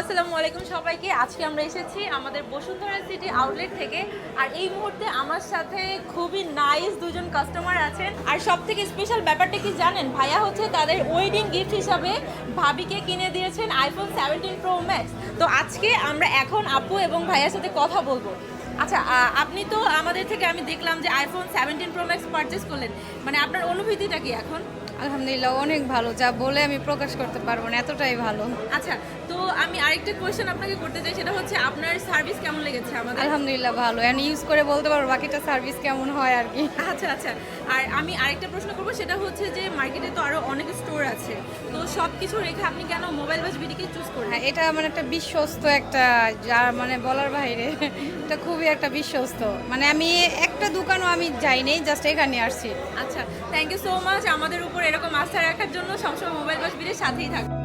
আসসালামু আলাইকুম সবাইকে। আজকে আমরা এসেছি আমাদের বসুন্ধরা সিটি আউটলেট থেকে। আর এই মুহূর্তে আমার সাথে খুবই নাইস দুজন কাস্টমার আছেন। আর সবথেকে স্পেশাল ব্যাপারটা কি জানেন, ভাইয়া হচ্ছে তাদের ওয়েডিং গিফট হিসাবে ভাবিকে কিনে দিয়েছেন আইফোন 17 প্রো ম্যাক্স। তো আজকে আমরা এখন আপু এবং ভাইয়ার সাথে কথা বলবো। আচ্ছা, আপনি তো আমাদের থেকে আমি দেখলাম যে আইফোন 17 প্রো ম্যাক্স পারচেস করলেন, মানে আপনার অনুভূতিটা কি এখন? আলহামদুলিল্লাহ অনেক ভালো, যা বলে আমি প্রকাশ করতে পারবো না, এতটাই ভালো। আচ্ছা, তো আমি আরেকটা কোয়েশ্চেন আপনাকে করতে চাই, সেটা হচ্ছে আপনার সার্ভিস কেমন লেগেছে আমাদের? আলহামদুলিল্লাহ ভালো, এন্ড ইউজ করে বলতে পারবো বাকিটা সার্ভিস কেমন হয় আর কি। আচ্ছা আচ্ছা। আর আমি আরেকটা প্রশ্ন করবো, সেটা হচ্ছে যে মার্কেটে তো আরো অনেক স্টোর আছে, তো সব কিছু রেখে আপনি কেন মোবাইল বাস বিডিকে চুজ করলেন? হ্যাঁ, এটা মানে একটা বিশ্বস্ত, একটা যার মানে বলার বাইরে, এটা খুবই একটা বিশ্বস্ত। মানে আমি একটা দোকানও আমি যাই নেই, জাস্ট এখানে আসছি। আচ্ছা, থ্যাংক ইউ সো মাচ আমাদের উপর এরকম আস্থা রাখার জন্য। সবসময় মোবাইল বাস বিডির সাথেই থাকবেন।